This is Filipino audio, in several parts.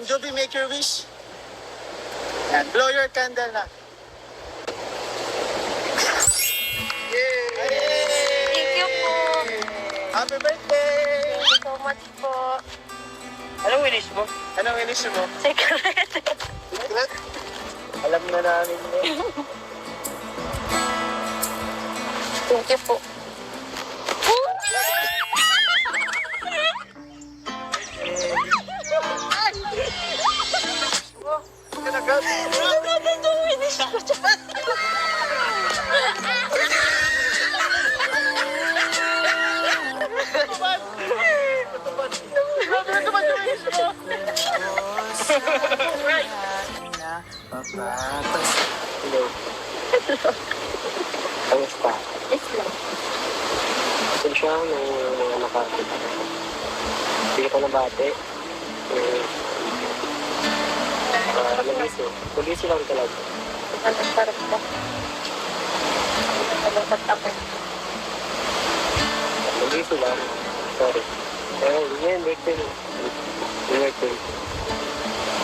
Joby, make your wish. Yan, blow your candle na. Thank you po. Happy birthday! Thank you so much po. Anong wish mo? Anong wish mo? Secret. Secret? Alam na namin yun. Thank you po. Kinagat. Hello. Kamusta? Islam. Pasensya ng mga nakakita. Hindi ko nabate. Nabisi lang talaga. Anong sarap ba? Nalungkot ako. Nabisi lang. Sorry. Yan, birthday mo. Birthday.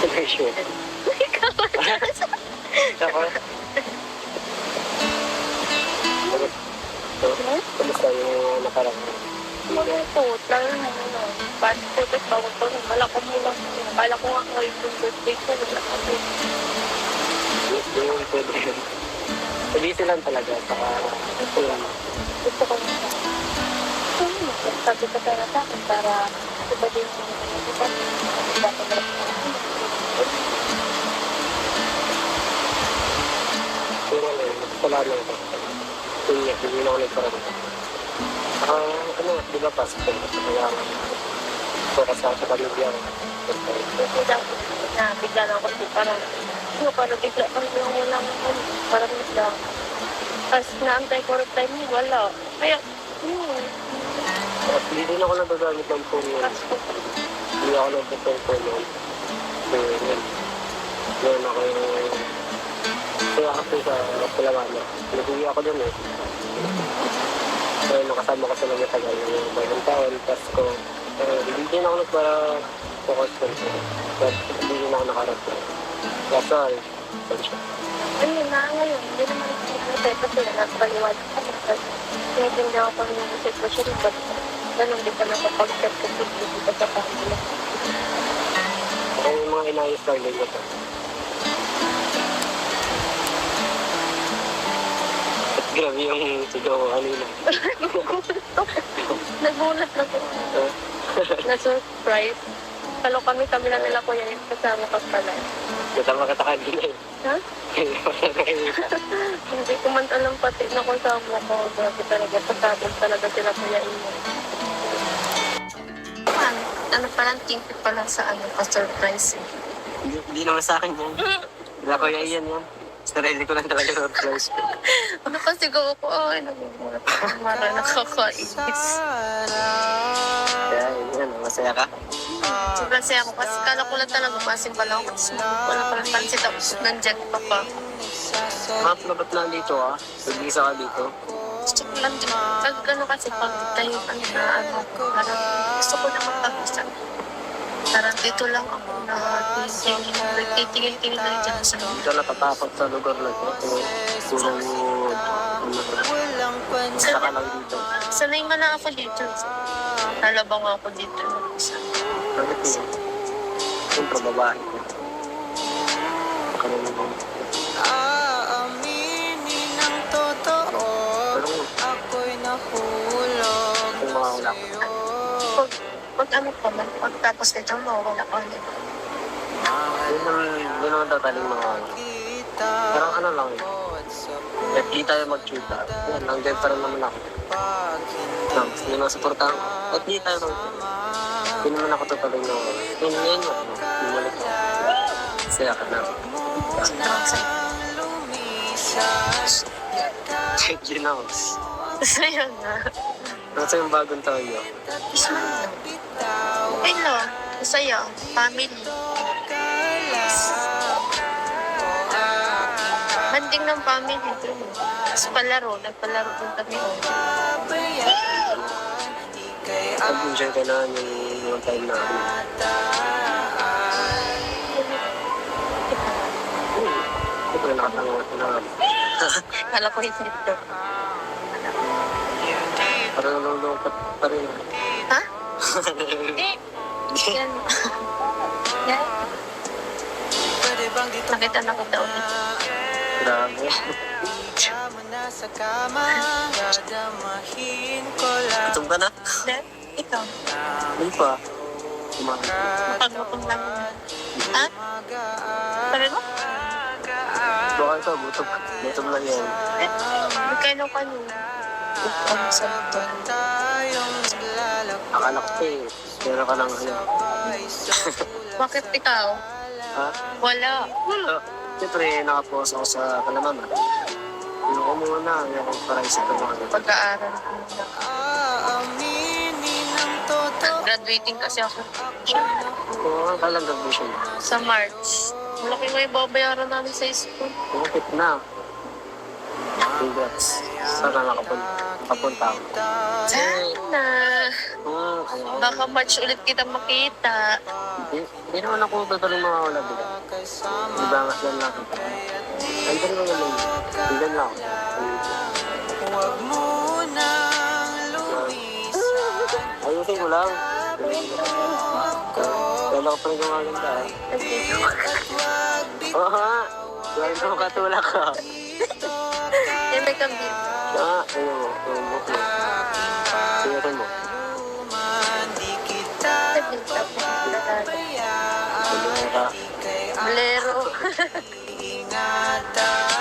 Celebration. Ako. Kamusta yung nakarang? Malungkot. Lalo na ano. Passport at bawang ko. Kala ko mo lang. Kala ko nga ngayon yung birthday ko. Wala kami. Yung pwede yun. Nabisi lang talaga. Saka, Gusto ko na. Sabi ko talaga sa akin para iba din yung iba. pero wala lang ako. Hindi na ako nagparang. Di ba pasok ko? Kaya focus ako sa pamilya ko. Bigla na ako parang bigla kang yung walang parang bigla. Tapos naantay ko reply mo, wala. Kaya, Hindi din ako nagagamit ng phone yun. Hindi ako nagpa-phone yun. Yun ako yung... Kaya kasi sa Palawana. Nag-uwi ako dun eh. Kaya nakasama ko sa mga tagal yung bagong taon, Pasko. Hindi din ako nagpa-focus ko. Hindi din ako nakarap. Kaya sorry. ayun na ngayon, hindi naman kasi nagpaliwanag ka. Tinitindihan ko yung sitwasyon ko. Ganun din ka nakapag-set ko dito sa pamilya. Ako yung mga inayos lang din ko. Grabe yung sigaw ko kanina. Nagulat na po. Na-surprise. Kalo kami lang nila kuya yung kasama ka pala. Kasama ka kanina eh. Ha? Hindi ko man alam pati na kasama ko. Grabe talaga. Pasabog talaga sila kuya inyo. Ano palang thank you pala sa pa-surprise. Hindi naman sa akin yan. Wala ko yan yan. Sarili ko lang talaga surprise. Ano kasi gawa ko? Ay, nagmumulat. Mara, nakakainis. Kaya yan, masaya ka? Sobrang saya ko kasi kala ko lang talaga masin pala ako. Kasi wala palang pansin tapos nandyan pa pa. Map na ba't nandito ah? Nag-isa ka dito? Gusto ko lang din. Pag kasi pag tayo parang gusto ko na magpag-isa. Parang dito lang ako na titingin-tingin na dyan sa Dito natatakot sa lugar na ito. Puro basta ka lang dito. sanay nga na ako dito. Nalabang ako dito. Bakit mo? Siyempre babae ko. Karoon mo. Aaminin ng totoo, ako'y nahulog Kung makawala ko. sa'yo. Pag pagtapos nito, mawala ko ulit. Yun naman tataling mga ano. Kita Parang ano lang. bawat sa Kahit di tayo mag-chuta. Yan, nandiyan pa rin naman ako. pag Hindi na supportahan ko. Kahit di tayo mag Hindi naman ako tataling na yun. Bumalik ako. Saya ka na. Sobrang saya. lumisas, Check din ako. Saya na. Nasa yung bagong taon nyo. Isman na. bitaw Okay lang. Masaya. Family. Banding ng family. Tapos palaro. Nagpalaro din kami. ika'y Nag-enjoy ka na yung time namin. ataan. Kala ko hindi ito. Parang nalulungkot pa rin. Ha? Hindi. Yan. Yan. Pwede bang dito Nakita na kita ulit. Grabe. Kasama na sa kama, dadamahin ko lang. Gutom ka na? Hindi. Ikaw. Hindi pa. Kumain. Pagmutom lang. Ha? Sabi mo? Baka ito, gutom. Gutom lang yan. Eh, magkano ka nung? Ang sarap to. Akala ko eh. Meron ka ng ano. Bakit ikaw? Ha? Wala. Wala. Siyempre, nakapost ako sa kalamama. Ano ko muna, yung parang sa kalamama. Pag-aaral ko na. Aaminin ang totoo. Graduating kasi ako. Oo, kalang graduation. Sa March. Malaki nga yung babayaran namin sa school. Kumapit na. Congrats. Sana nakapunta ako. Sana. Baka March ulit kita makita. Hindi naman ako totaling mawawala bila. Di ba nga yan lang. Andun lang naman. Andun lang ako. Huwag mo nang lumisan. Ayusin ko lang. Kala ko pa rin gumaganda. Oo nga. Gawin ko katulak ka. Eh, may kambing. Ayun mo. Yung book mo. Tingnan mo. Di kita Nagpunta po. Tingnan ka. Bolero. ingatan.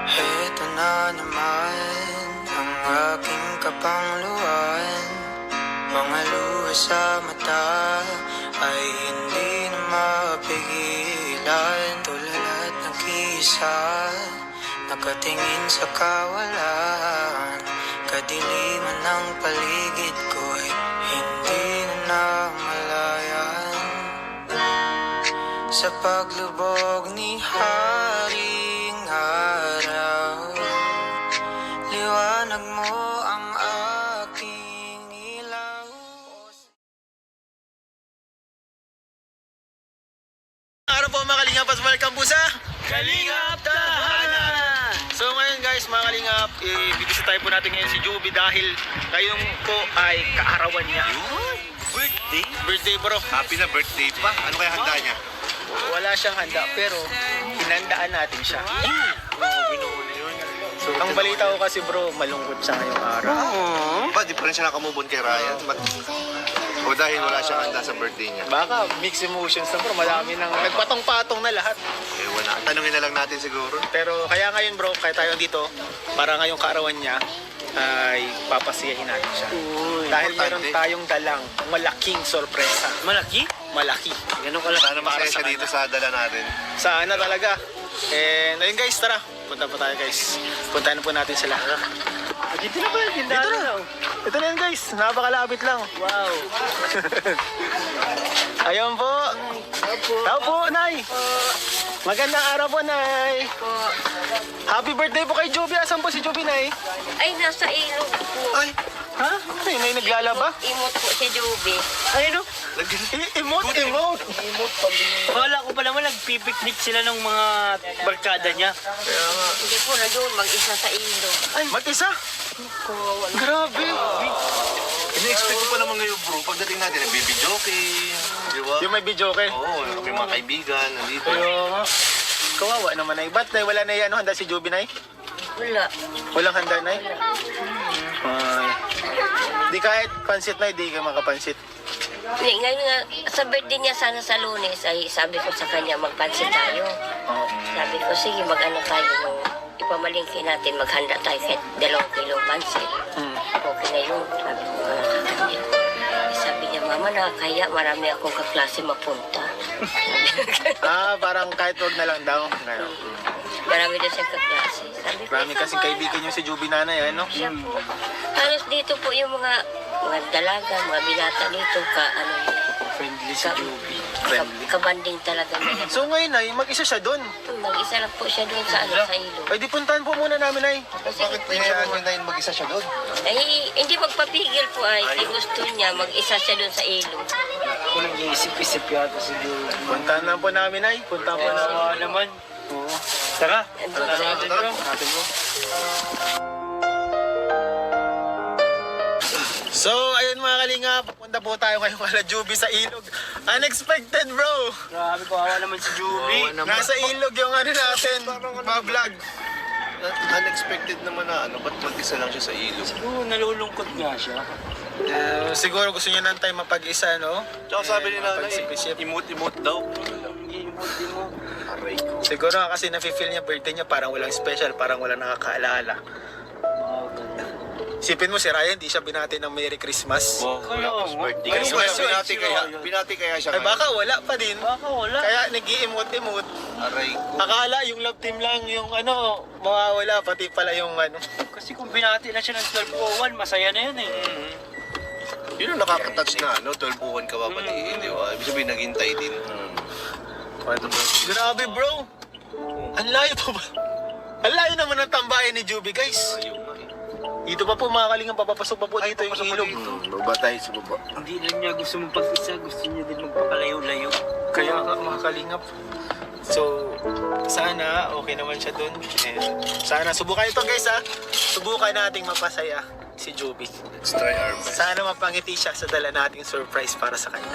Heto na naman ang aking kapangluan. Mga luha sa mata ay hindi na mapigilan. Tulad ng kisa, nakatingin sa kawalan. Kadiliman ng paligid ko'y hindi na namalayan. Sa paglubog ni Haring Araw, liwanag mo ang aking ilaw. Araw po mga Kalingap, welcome po sa Kalingap Tahanan! So ngayon guys, mga Kalingap, bibisita tayo po natin ngayon si Juby dahil ngayon po ay kaarawan niya. Birthday? Birthday bro. Happy na birthday pa. Ano kaya handa niya? Wala siyang handa pero hinandaan natin siya. Oo, binuuna yun. So, ang balita ko kasi bro, malungkot siya ngayong araw. Ba, di pa rin siya nakamove on kay Ryan? O dahil wala siyang handa sa birthday niya? Baka mixed emotions na bro, madami nang nagpatong-patong na lahat. Eh, wala. Tanungin na lang natin siguro. Pero kaya ngayon bro, kaya tayo dito, para ngayong kaarawan niya, ay papasiyahin natin siya. Dahil meron importante. tayong dalang malaking sorpresa. Malaki? Malaki. Ganun ka lang. Sana masaya siya dito sa dala natin. Sana talaga. And ayun guys, tara. Punta po tayo guys. Puntahan po natin sila. Dito na ba? Dito na. Ito na yun guys. Napakalapit lang. Wow. Ayun po. Tao po, Nay. Magandang araw po, Nay. Happy birthday po kay Joby. Asan po si Joby, Nay? Ay, nasa ilog po. Ay, ha? Ay, Nay naglalaba? Imot po si Joby. Ay, no? Emote. Wala ko pa naman nagpipiknik sila ng mga barkada niya. Hindi po na doon, mag-isa sa ilog. Ay, mag-isa? Grabe. Ina-expect ko pa naman ngayon bro. Pagdating natin, nagbibidyoke. Di ba? Yung may video kay. Oo, may mga kaibigan nandito. Pero, kawawa naman, Nay. Ba't, Nay, wala na yan, handa si Joby, Nay? Wala. Walang handa, Nay? Ay. Di kahit pansit, Nay, di ka makapansit. Hindi, ngayon nga, sa birthday niya sana sa Lunes, ay sabi ko sa kanya, magpansin tayo. Oo. Sabi ko, sige, mag-ano tayo nung ipamalingki natin, maghanda tayo kahit 2 kilong pansit. Okay na yun, sabi ko nga sa kanya. Sabi niya, Mama, nakakaya, marami akong kaklase mapunta. Parang kahit wag na lang daw. Ngayon. Marami daw siyang kaklase. Sabi ko, Marami kasing kaibigan yung si Joby nanay, ano? siya po. Halos dito po yung mga dalaga, mga binata dito ka, ano, Friendly si ka, Joby. Kabanding talaga niya. So ngayon ay mag-isa siya doon. Mag-isa lang po siya doon sa sa ilog. Ay di puntahan po muna namin ay. Bakit pinayaan nyo na yun mag-isa siya doon? Ay, hindi magpapigil po ay. Gusto niya, mag-isa siya doon sa ilog. Kung nag-iisip-isip yata si Joby. Puntahan lang po namin ay. Puntahan po namin. naman. Oo. Tara. Andun sa Natin bro. Natin bro. So, ayun mga kalinga, pupunta po tayo ngayon kala Juby sa ilog. Unexpected bro! Grabe, kawawa naman si Joby. Nasa ilog yung ano natin, mga vlog. Unexpected naman na ano, ba't mag-isa lang siya sa ilog? Siguro nalulungkot nga siya. Siguro gusto niya ng time mapag-isa, no? Tsaka sabi ni nanay, Pagsip-isip. imut-imut daw. Iimuti mo. Aray ko. Siguro nga kasi nafe-feel niya birthday niya parang walang special, parang walang nakakaalala. Sipin mo si Ryan, di siya binati ng Merry Christmas. Birthday. Ay, Kaya Christmas yun. binati kaya siya Ay baka wala pa din. Baka wala. Kaya nag-i-emote-emote. Aray ko. Akala yung love team lang yung ano, mawawala, pati pala yung ano. Kasi kung binati na siya ng 12:01, masaya na yun eh. Yun ang nakaka-touch na ano, 12 buwan ka ba pati, di ba? Ibig sabihin, naghintay din. Grabe bro! Ang layo pa ba? Ang layo naman ng tambayan ni Juby guys. Ayun nga eh. Dito pa po mga kalingang papapasok pa po dito yung ilog. Baba tayo sa baba. Hindi lang niya gusto magpag-isa, gusto niya din magpapalayo-layo. Kaya nga mga kalingap. So, sana okay naman siya dun. And sana subukan ito guys ha. Subukan nating mapasaya si Juby. Let's try our best. Sana mapangiti siya sa dala nating surprise para sa kanya.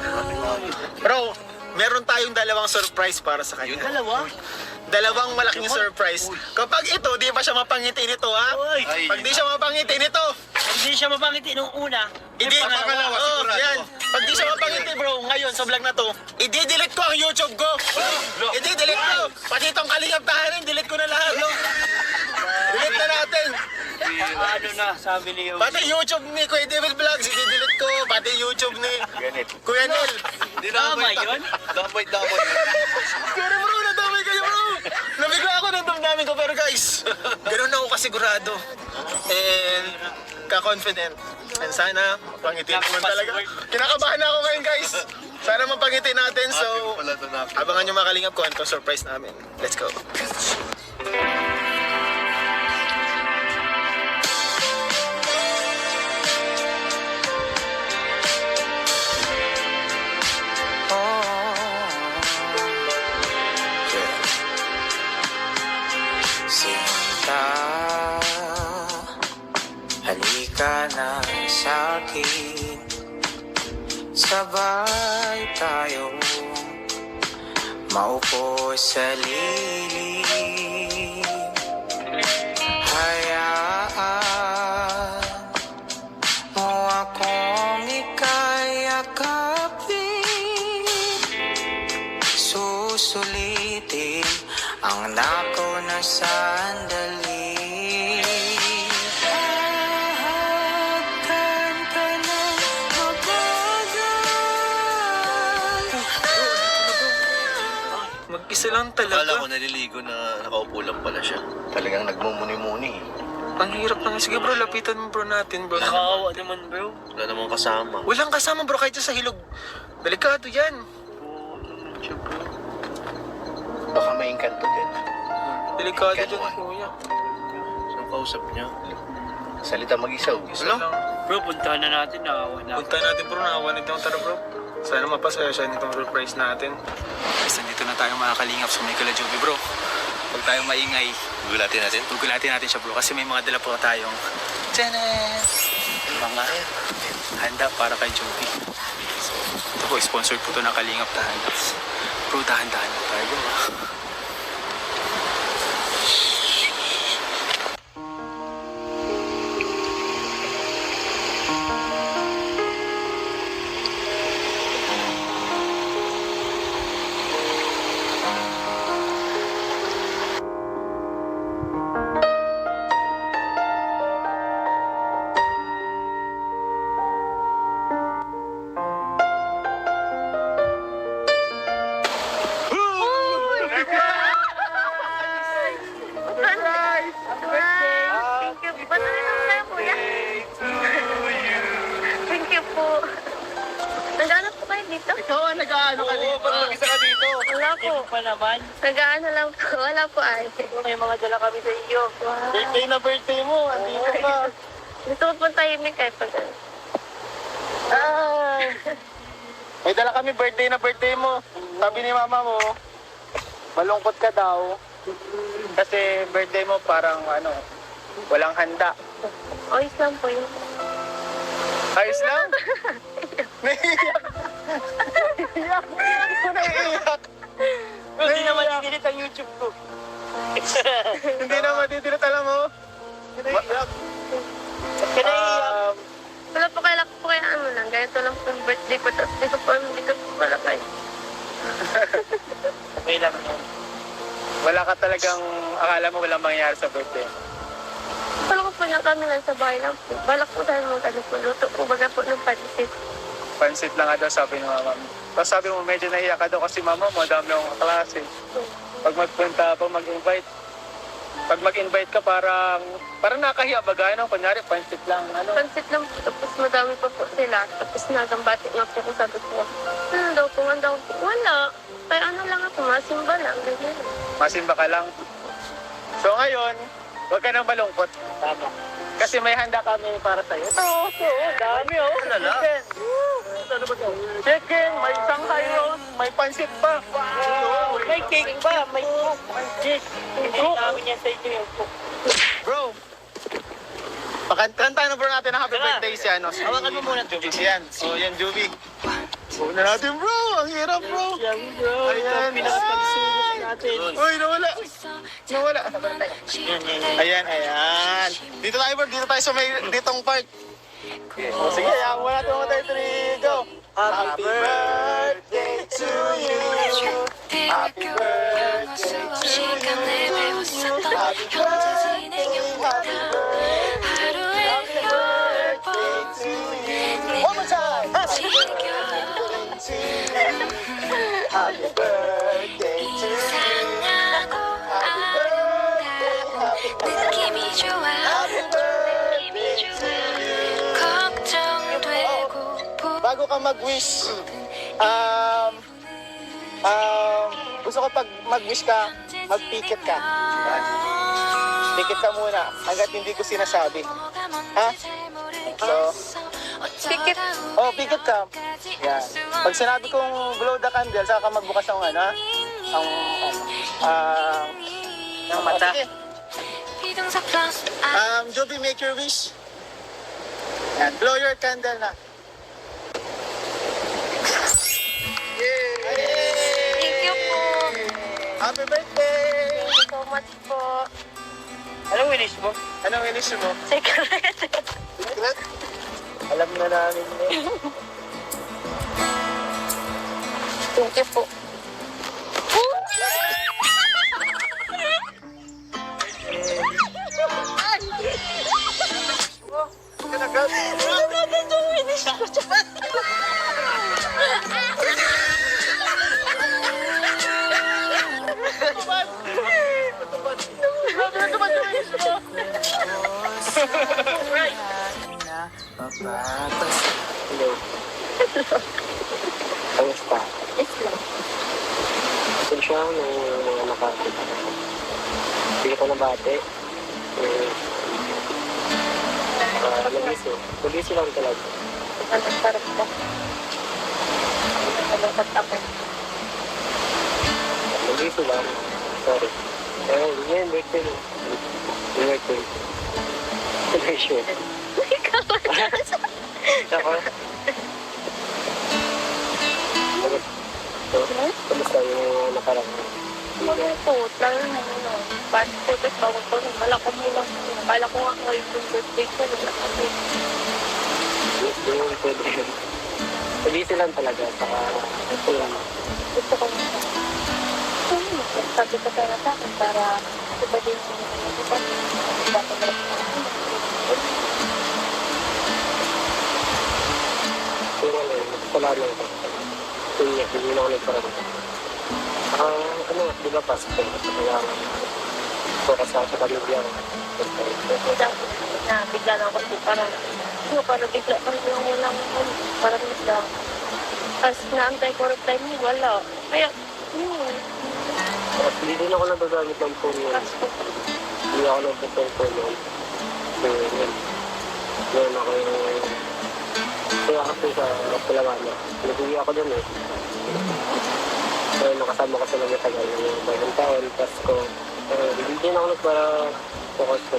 Bro, meron tayong dalawang surprise para sa kanya. Dalawa? Dalawang malaking surprise. Kapag ito, di ba siya mapangiti nito ha? Uy! Pag di siya mapangiti nito, Hindi siya mapangiti nung una. hindi pangalawa, sigurado. yan. Pag di siya mapangiti bro, ngayon sa vlog na to, i-delete ko ang YouTube ko. I-delete ko. Pati itong kalingap tahanin, delete ko na lahat. No? Delete na natin. Ano na, sabi ni Yogi. Pati YouTube ni Kuya Devil Vlogs, i-delete ko. Pati YouTube ni Kuya Nel. Tama yun? Damay. Pero bro, nadamay kayo bro. Nabigla ako ng damdamin ko. Pero guys, ganun ako kasigurado. And ka-confident. And sana, mapangiti naman talaga. Kinakabahan na ako ngayon guys. Sana mapangiti natin. So, Pala ito na. abangan nyo mga kalingap ko. Ano surprise namin. Let's go. Sinta, halika na sa'kin. Sabay tayo maupo sa lilim. Hayaan mo akong ikayakapin. Susulitin ang nako na sandali. Ahagkan ka ng mabagal. Mag-isa lang Akala talaga. ko naliligo na nakaupo lang pala siya. Talagang nagmumuni-muni. Ang hirap naman. Sige bro, lapitan mo bro natin bro. Nakakawa naman bro. Wala namang kasama. Walang kasama bro kahit sa hilog. Delikado yan. Baka may engkanto din. Delikado Ikaw, dyan ah. kuya. Saan kausap niya? Salita mag-isaw. Isa Wala? lang. Bro, puntahan na natin. Nakawa na. Punta natin bro, nakawa nito tara bro. Sana mapasaya siya nitong surprise natin. Guys, nandito na tayo mga kalingap sa may Kala Joby bro. Huwag tayong maingay. Gulatin natin. Gugulatin natin siya bro kasi may mga dala po tayong Janet! Mga handa para kay Joby. So, ito po, sponsored po to ng Kalingap Tahanap. Bro, dahan-dahan po tayo ah. Ikaw ang nag-aano ka dito. Ba't mag-isa ka dito? Wala po. pa naman. Nag-ano lang po. Wala po ay. May mga dala kami sa iyo. Wow. Birthday na birthday mo. Andito ka. Gusto ko po tahimik kahit pag ano. Ay! May dala kami birthday na birthday mo. Sabi ni mama mo, malungkot ka daw. Kasi birthday mo parang walang handa. Oyos lang po yun. Ayos lang? Naiiyak. Naiiyak. Naiiyak. Hindi naman dinilit ang YouTube ko. Hindi na matitilot, alam mo? Naiiyak. Ba't ka naiiyak? Wala po kaya ano lang. Ganito lang po yung birthday ko. Tapos hindi ko po malakay. Okay lang yun. Wala ka talagang, akala mo walang mangyayari sa birthday. Wala ko po lang kami lang sa bahay lang po. Balak po tayo mag-ano po. Luto po baga po ng pansit. Pansit lang nga daw, sabi ng mama mo. Tapos sabi mo, medyo nahiya ka daw kasi mama mo, dami akong kaklase. Pag magpunta, pag mag-invite ka, parang nakahiya baga, kunyari, pansit lang, Pansit lang po. Tapos madami pa po sila. Tapos nagambati nga po ko sabi ko. Ano daw po? Wala. Kaya ano lang ako, masimba lang. Ganyan. Masimba ka lang. So ngayon, huwag ka nang malungkot. Tama. Kasi may handa kami para sa'yo. Oo, dami oh. Chicken. Ano ba ito? Chicken, may Shanghai rolls, may pansit pa. Wow! May cake pa, may cook, may cake. Hindi namin yan sa inyo yung cook. Bro, pakanta na bro natin ang happy Tara. birthday si ano. Hawakan mo muna, Juby. Yan. So yan, Juby. Una natin bro, ang hirap bro. Yan bro, ito Ayan. ang pinakapagsulit natin. Uy, nawala. Yan. Ayan. Dito tayo bro, dito tayo sa may ditong part. O sige, hayaan mo natin mga tayo 3, go. Happy birthday to you. Happy birthday to you. Happy birthday, happy birthday, happy birthday to you. One more time. Happy birthday to you. Happy birthday to you. Happy birthday, happy birthday. Happy birthday to you. Bago ka mag-wish, gusto ko pag mag-wish ka, mag-pikit ka. Pikit ka muna hanggat hindi ko sinasabi. Ha? So, Pikit. pikit ka. Yan. Pag sinabi kong blow the candle, saka ka magbukas ng Ang mata. Sige. Joby, make your wish. Yan. Blow your candle na. Yay! Thank you po. Happy birthday! Thank you so much po. Anong wish mo? Anong wish mo? Secret. Secret? Alam na namin eh. Thank you po. Hello. Kamusta? Yes lang. Pasensya ng mga nakapit. Hindi ko nabate. Nag-isi lang talaga. Ano sarap po. Nalungkot ako. Nag-isi lang. Sorry. Yan, birthday mo. Birthday. Celebration. Ako. Kamusta yung nakarang? Malungkot. Lalo na ano. Bad po. Tapos bawang po. Bala ko muna. Bala ko nga ngayon yung birthday ko. Wala kami. Yung pwede yun. Nag-isi lang talaga. Saka, Gusto ko muna. Sabi ko tayo sa akin para iba din yung iba. Dapat na yung ano, wala lang ito. Hindi na ako nagparang. Di ba pasok ko sa kailangan? Focus ako sa pamilya ko. bigla na ako parang bigla parang yung walang parang bigla Tapos naantay ko reply mo, wala. Kaya, yun. Tapos hindi din ako nagagamit ng phone yun. Tapos ko, Hindi ako nagpo-phone yun. So, yun. Yun ako yung... Kaya kasi sa Palawan, nag-uwi ako dun eh. So, nakasama ko sila matagal yung bagong taon, Pasko. Hindi din ako nagpara-focus ko.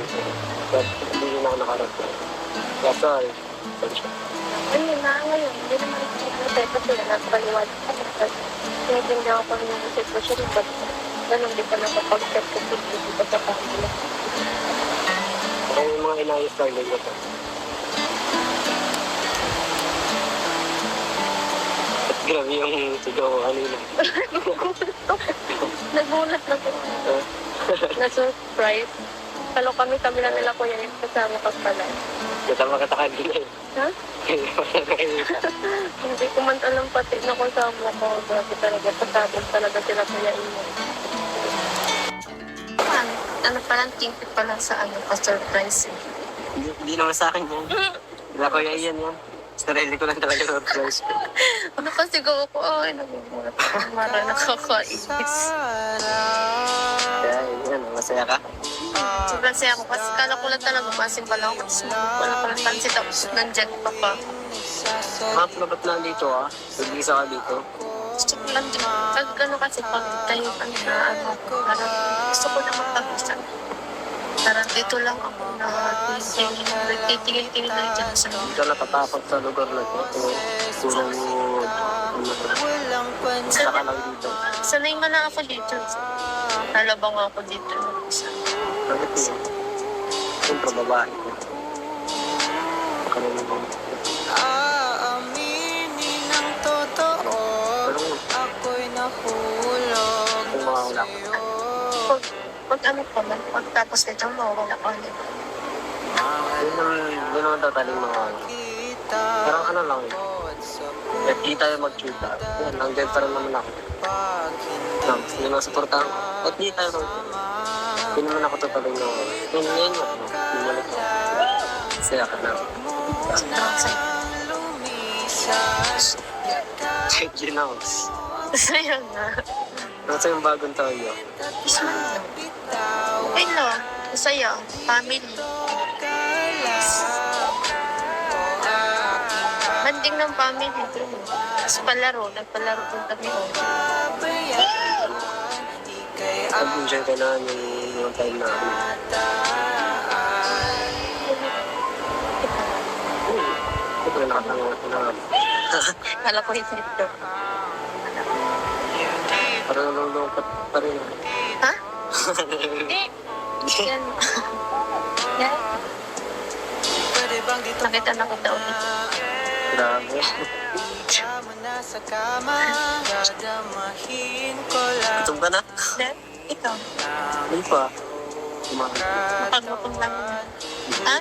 But hindi din ako nakarating. That's all. ayun na, ngayon, hindi naman ako kasi nagpaliwanag ko. Tinitingnan ako ng sitwasyon ko. Ganun, di pa nakapag-step ko dito sa pamilya. Kaya yung mga inayos lang din ito. At grabe yung sigaw ko kanina. Nagulat na ko. Na-surprise. Kalo kami na nila kuya yung kasama ka pala. Kasama kita kanina eh. Ha? Hindi ko man alam pati na kasama ko. Grabe talaga. Kasabog talaga sila kuya inyo. Ano palang timpit pa lang sa ano, ka-surprise eh. Hindi naman sa akin yan. Wala ko yan yan. Sarili ko lang talaga surprise ko. Ano kasi gawa ko, ay, nagugulat ako. Mara nakakainis. Kaya yan, masaya ka? Sobrang saya ko kasi kala ko lang talaga masin pala ako. Tapos wala pa lang pansin. Tapos nandyan pa pa. Mga pulabat lang dito ah. Nag-isa ka dito. Gusto ko lang din. Pag ano kasi pag tayo na ano, parang gusto ko na magpag-isa. Parang dito lang ako na titingin-tingin lang dyan sa Hindi ka natatakot sa lugar na ito. Puro basta ka lang dito. sanay man na ako dito. Nalabang ako dito. Bakit yun? Siyempre babae ko. Kanina mo. Aaminin ang totoo, ako'y nahulog Kung mga wala ko. Pag ano pa man, pag tapos nito, mawawala ka ulit. Hindi naman tataling mga ano. Parang ano lang eh. At di tayo mag-chuta. Yan, nandiyan pa rin naman ako. Hindi naman supportahan ko. At di tayo mag-chuta. Hindi naman ako tataling na yun yun. Bumalik ko. Saya ka na. Sobrang saya. Check yun ako. Saya na. Nasa yung bagong taon yun. Okay lang. Masaya. Family. Banding ng family. Tapos palaro. Nagpalaro din kami. Nag-enjoy ka na yung time na ako. Siyempre nakatanggap ko na. Kala ko hindi ito. Parang nalulungkot pa rin. Ha? Hindi. Yan. Yan. Pwede bang dito Nakita na kita ulit. Grabe. mo na sa kama, dadamahin ko lang. Gutom ka na? Then, ikaw. Hindi pa. Kumain. Pagmutom lang. Ha?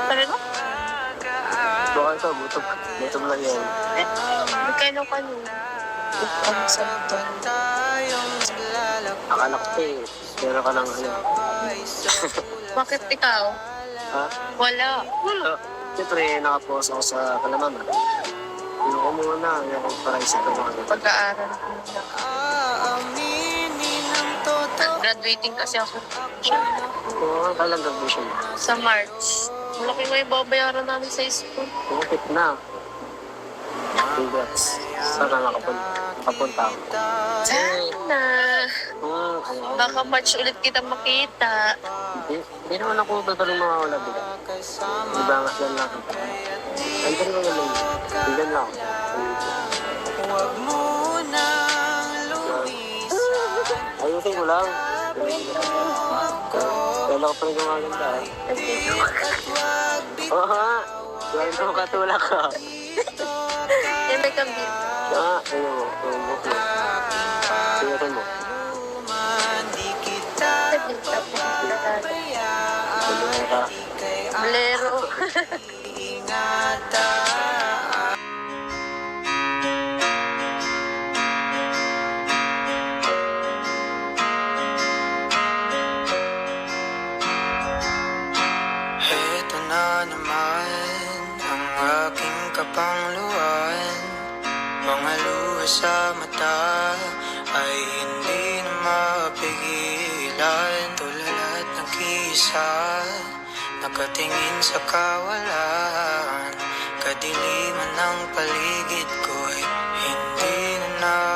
Sabi mo? Baka ito, gutom. Gutom lang yan. Magkano ka nun? Ano sa ito? Tayong naglalakbay Akala ko eh. Meron ka ng ano. Bakit ikaw? Ha? Wala. Wala. Siyempre, nakapost ako sa Kalamama. Ano ko muna, yung para isa ka mga Pag-aaral ko na. Aaminin ang totoo. Graduating kasi ako Oo, kalang graduation. sa March. Malaki nga yung babayaran namin sa school. Bukit na. Congrats. Sana nakapunta ako. Sana. Baka March ulit kita makita. Hindi naman ako totaling mawawala bigla. Diba nga lang natin. Andun lang naman. Andun lang ako. Huwag mo nang lumisan. Ayusin mo lang. Kaya ako pa rin gumaganda. Oo nga. Gawin ko katulak ka. Yan may kambing. Ayun mo. Yung book mo. Tingnan mo. Di kita Nagintap na Tingnan ka. Bolero. ingatan. Heto na naman ang aking kapangluan. sa mata ay hindi na mapigilan. Tulad ng kisa, nakatingin sa kawalan. Kadiliman ng paligid ko'y hindi na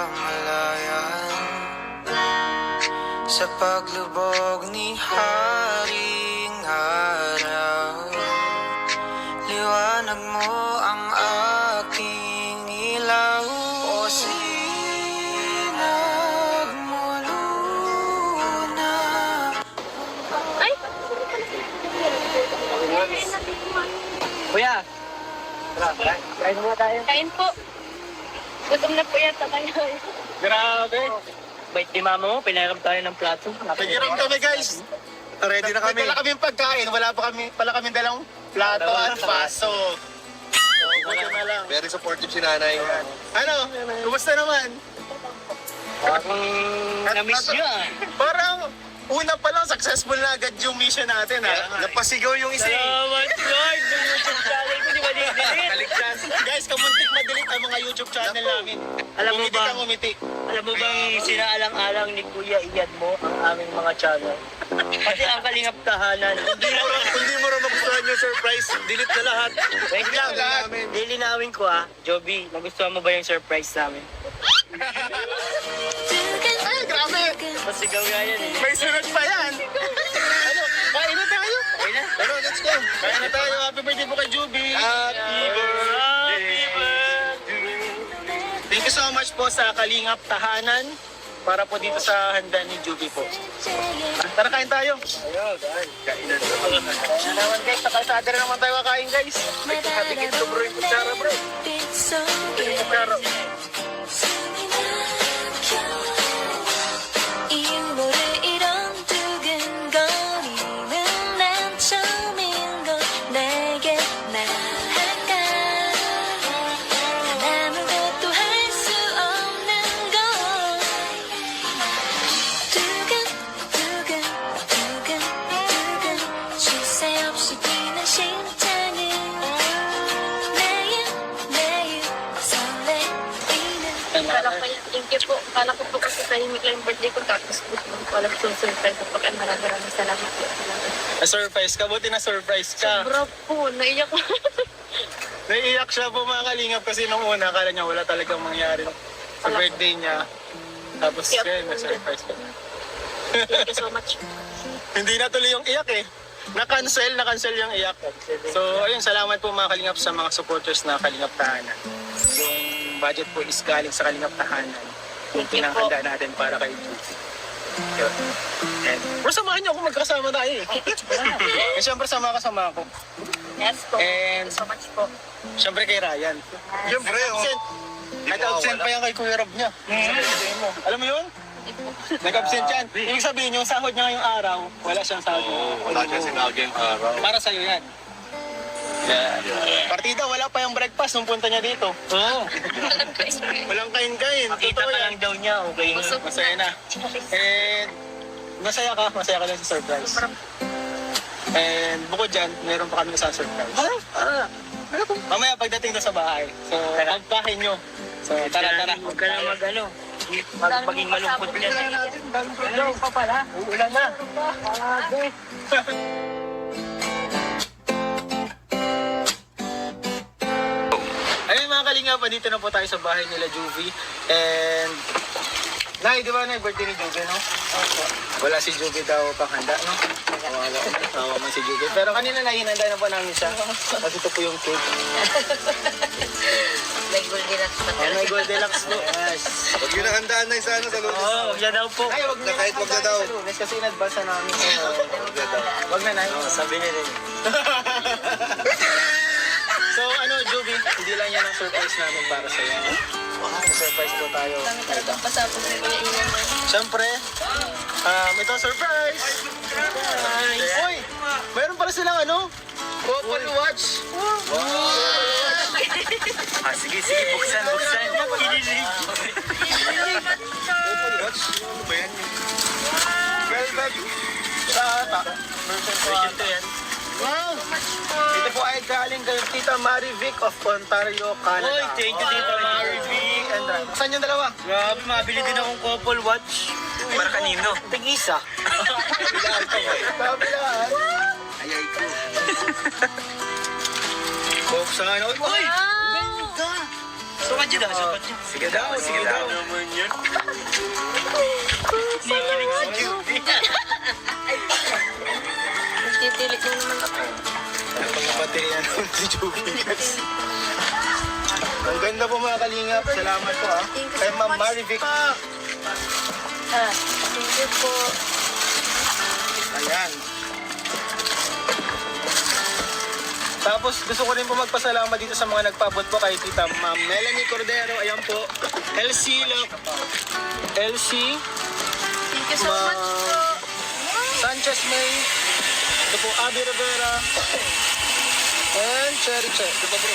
namalayan. Sa paglubog ni Haring Araw, liwanag mo ang aking ilaw. O sinag mo luna. Ay! Kuya, kain mo tayo. Kain po. Gutom na po yata tayo. Grabe. Bait ni mama mo, pinahiram tayo ng plato. Nagiram kami guys. Ready na kami. Wala kaming pagkain. Wala pa kami dalang plato at baso. Buti na lang. Very supportive si nanay. Ano? Kumusta naman? Parang na-miss nyo ah. Parang una pa lang successful na agad yung mission natin ha. Napasigaw yung isa. Salamat Lord! Yung YouTube channel ko, di ba delete? Kaligtas. Guys, kamuntik madelete ang mga YouTube channel namin. Alam mo Umiti ba? kang umiti. Alam mo bang sinaalang-alang ni Kuya Ian mo ang aming mga channel? Kasi ang Kalingap Tahanan. Hindi mo rin magustuhan yung surprise. Delete na lahat. Wait lang, lilinawin ko ah. Joby, nagustuhan mo ba yung surprise namin? Ay, grabe. Pasigaw nga yan eh. May sunod pa yan. Ano? Kain na tayo. Okay na? Ano, let's go. Kain na tayo. Happy birthday po kay Juby. Happy Thank you so much po sa Kalingap Tahanan para po dito sa handa ni Juby po. Tara, kain tayo. Ayun, kainan. Naman guys, sa kalsada na naman tayo kakain guys. Happy to bro yung kutsara bro. Kutsara. 이 노래 이런 두근거리는 난 처음인 걸 내게 말할까 난 아무것도 할 수 없는 걸 두근두근 두근두근 쉴 새 없이 뛰는 심장은 매일매일 설레이는 Thank you po. Kala ko po kasi tahimik lang yung birthday ko. Tapos po wala po surprise ko. Kaya maraming salamat po. Na-surprise ka. Buti na-surprise ka. Sobra po. Naiyak ko. Naiiyak siya po mga kalingap kasi nung una akala niya wala talagang mangyari sa birthday niya. Tapos Iyak yun, po. na-surprise ka. Thank you so much. Hindi na tuloy yung iyak eh. Na-cancel yung iyak. So ayun, salamat po mga kalingap sa mga supporters na Kalingap Tahanan. Yung budget po is galing sa Kalingap Tahanan. Yung Thank you po. pinanghanda natin para kay Judy. Yun. And, bro, samahan niyo ako magkasama tayo eh. Eh, syempre sama ko. Yes po. And- Thank you so much po. Syempre kay Ryan. Siyempre, Absent. Nag-absent pa yan kay Kuya Rob niya. Sabihin mo. Alam mo yun? Nag-absent yan. Ibig sabihin yung sahod niya ngayong araw, wala siyang sahod. wala siya sinaging araw. Para sa'yo yan. Partida, wala pa yung breakfast nung punta niya dito. Oo. Walang kain-kain. Makita Totoo ka yan. lang daw niya, okay na. Masaya na. And masaya ka lang sa surprise. And bukod dyan, meron pa kami sa surprise. Mamaya pagdating doon sa bahay. So, pagpahin nyo. So, tara. Huwag ka na mag-ano. Maging malungkot yan. Hello, pa pala. Uulan na. Ayun mga kalingap, dito na po tayo sa bahay nila Juvie. And Nay, di ba na birthday ni Juvie, no? Wala si Juvie daw panghanda, no? Wala man si Juvie. Pero kanina na hinanda na po namin siya. Kasi ito po yung cake. May Goldilocks pa Oh, may Goldilocks po. Yes. Huwag yun ang handaan na sana sa lunes. Oo, huwag na daw po. Ay, wag na. Kahit wag na daw. Sa Lunes kasi in-advance na namin. Huwag na daw. Wag na, Nay. Sabi niya rin. So ano, Juvie, hindi lang yan ang surprise namin para sa iyo. Surprise po tayo. Talagang pasabog na Kuya Ian. Siyempre, ito surprise! Uy, mayroon pala silang ano? Couple watch! Sige, buksan. Kinilig. Couple watch? Ano ba yan? Velvet sa ata. Version 2 yan. Wow! Ito po ay galing kay Tita Mary Vic of Ontario, Canada. Oy, thank you, Tita Mary Vic. and drive. Buksan yung dalawa. Grabe, mabili din akong couple watch. Para kanino? Tig-isa. Kabilaan. Ayay ko. Buksan. Uy! Ganda! Sukat yun daw, sukat yun. Sige daw, sige daw. naman yun. Nakikinig si Juby. Nagtitilik na naman ako. Napang-baterya naman si Joby. Ang ganda po mga kalingap. Salamat po ah. Thank you Kay so Ma'am much Marivic. po. Thank you po. Ayan. Tapos gusto ko rin po magpasalamat dito sa mga nagpaabot po kay Tita Ma'am Melanie Cordero. Ayan po. LC Loc. LC Thank you so much po. Sanchez May. Ito po Abby Rivera. And Cherry Che. Ito po bro.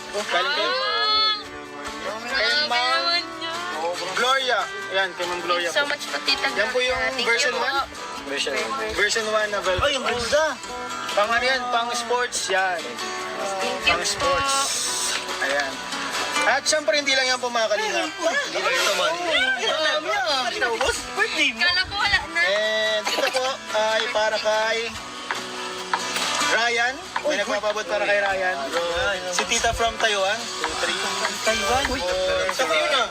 Oh, galing kayo. Kay Ma'am Gloria. Ayan, kay Ma'am Gloria Thank you so po. much po, Tita. Yan po yung Thank you version po. 1. Version 1 na Velcro. Ay, ang ganda. Pang ano yan, pang sports yan. Thank you Pang po. sports. Ayan. At syempre hindi lang yan po mga kalingap. Hindi lang ito man. Alam niya, naubos. Birthday mo. Kala ko wala na. And ito po ay para kay Ryan. May nagpapabot para kay Ryan. Si Tita from Taiwan. 2, 3, Taiwan. 4. Ito yun ah.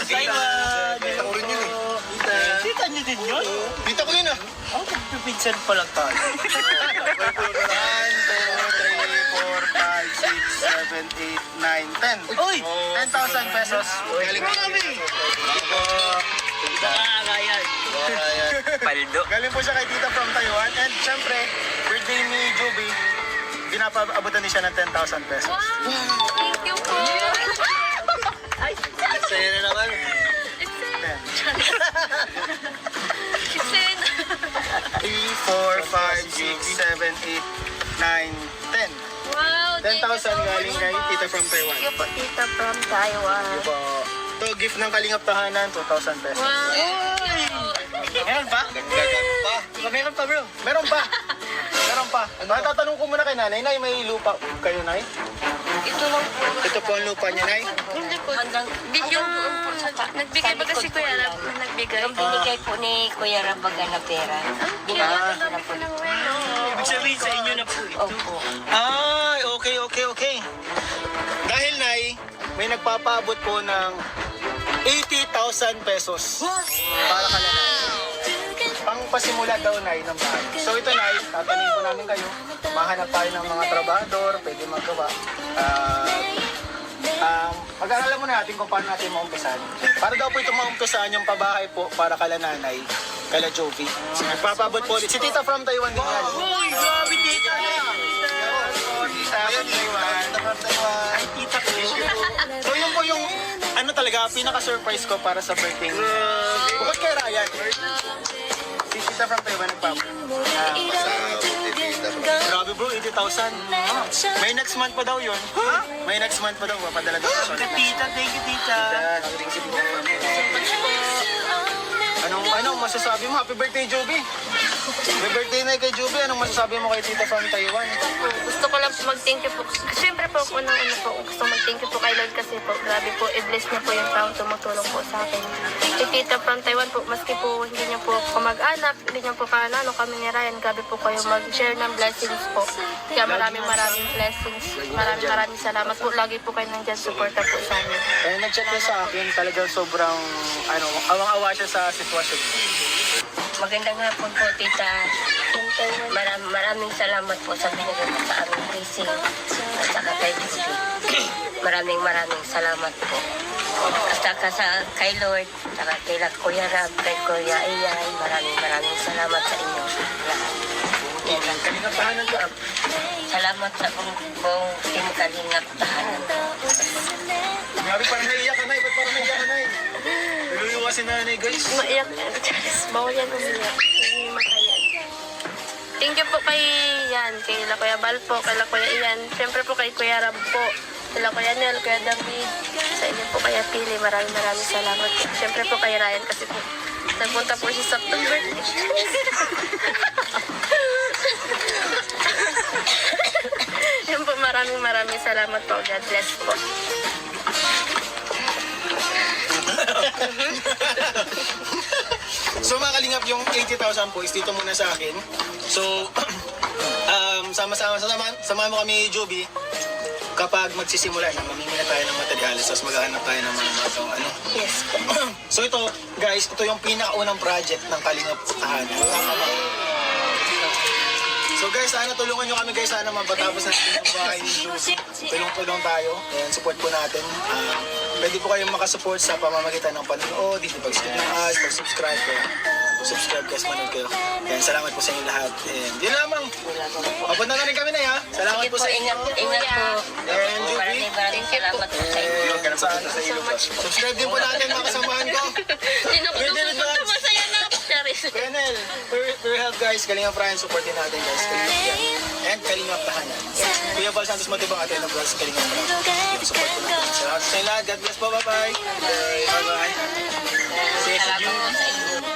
Taiwan. Kita ko rin yun eh. Tita niyo din yun? Dito ko yun ah. Ako, pipinsan pa lang tayo. 1, 2, 3, 4, 5, 6, 7, 8, 9, 10. Uy! 10,000 pesos. Galing Marami! Baka agayan. Paldo. Galing po siya kay Tita from Taiwan. And syempre, birthday ni Joby, pinapaabutan din siya ng 10,000 pesos. Wow! Thank you po. Saya na naman. Kitsen. 3, 4, 5, 6, 7, 8, 9, 10. Wow, thank you 10,000 so much galing kay po. Tita from Taiwan. Thank you po, Tita from Taiwan. Ito po. Ito, gift ng Kalingap Tahanan, 2,000 pesos. Wow. Meron pa? Gagan pa. Meron pa, bro. Meron pa. Meron pa. Tatanong ko muna kay nanay. Nay, may lupa kayo, Nay? Ito lang po. Ito po ang lupa niya, Nay. Hindi po. Hanggang, Yung nagbigay ba kasi Kuya Rab na nagbigay? Yung binigay po ni Kuya Rabaga na pera. Ginamit ko na po. Ibig sabihin sa inyo na po ito. Opo. Ay, okay. Dahil, Nay, may nagpapaabot po ng 80,000 pesos. Para ka na, Nay. Pangpasimula daw, Nay, ng bahay. So ito, Nay, tatanungin po namin kayo. Mahanap tayo ng mga trabahador, pwede magawa. Pag-aaralan muna natin kung paano natin maumpisan. Para daw po ito maumpisan yung pabahay po para kala nanay, kala Jovi. Nagpapabot po ulit. Si Tita from Taiwan din yan. Uy, grabe tita na. Tita from Taiwan. Ay, tita ko. So yun po yung ano talaga, pinaka-surprise ko para sa birthday niya. Bukod kay Ryan, si Tita from Taiwan nagpapabot. Grabe bro, 80,000. May next month pa daw yun. May next month pa daw, papadala daw siya. Tita, thank you, tita. Anong masasabi mo? Happy birthday, Joby! Happy birthday na kay Joby. Anong masasabi mo kay Tita from Taiwan? Gusto ko lang po mag-thank you po. Siyempre po, unang-una po, gusto mag-thank you po kay Lord kasi po, grabe po, i-bless niya po yung taong tumutulong po sa akin. Si Tita from Taiwan po, maski po hindi niya po kamag-anak, hindi niya po kanano kami ni Ryan, grabe po kayo mag-share ng blessings po. Kaya maraming blessings. Maraming salamat po. Lagi po kayo nandyan, suporta po sa amin. Eh, nag-chat niya sa akin, talagang sobrang, awang-awa siya sa sitwasyon. Magandang hapon po, tita. Maraming salamat po sa binigay mo sa aming blessing. At saka kay Judy. Maraming salamat po. At saka kay Lord, saka kay Kuya Rab, kay Kuya Iyay. Maraming salamat sa inyo lahat. Yan lang. Kalingap Tahanan ko. Salamat sa buong team Kalingap Tahanan. Grabe, parang naiiyak ka, Nay. Ba't parang naiiyak ka, Nay? Niluluwa si nanay, guys. Maiyak. Bawal yan umiyak. Hindi makayan. Thank you po kay Kuya Bal po, kay Kuya Ian. Siyempre po kay Kuya Rab po, kay Kuya Nel, Kuya David. Sa inyo po kaya Pili, maraming salamat po. Siyempre po kay Ryan kasi po, nagpunta po siya sa birthday. Yun po, maraming salamat po. God bless po. yung 80,000 po is dito muna sa akin. So, sama mo kami, Joby, kapag magsisimula na, mamimili tayo ng materials, tapos maghahanap tayo ng mga ano. Yes po. So ito, guys, ito yung pinakaunang project ng Kalingap Tahanan. So guys, sana tulungan nyo kami guys, sana mabatapos natin yung bahay ni Joby. Tulong-tulong tayo, and support po natin. Pwede po kayong makasupport sa pamamagitan ng panonood, dito pag-skip ng ads, pag-subscribe kayo. Subscribe guys, manood kayo. And salamat po sa inyo lahat. And yun lamang. Papunta na rin kami na ya. Salamat Sige po po, sa inyo. ingat po. And Joby. Maraming salamat po sa inyo. Subscribe din po natin mga kasamahan ko. Masaya na. Charis. Penel, for help guys, Kalingap Ryan, support din natin guys. Kalingap yan. And Kalingap Tahanan. Kuya Val Santos Matibang at Eno Vlogs, Kalingap Ryan. Support po natin. Salamat sa inyo lahat. God bless po. Bye-bye. Bye-bye. See you. Salamat po sa inyo.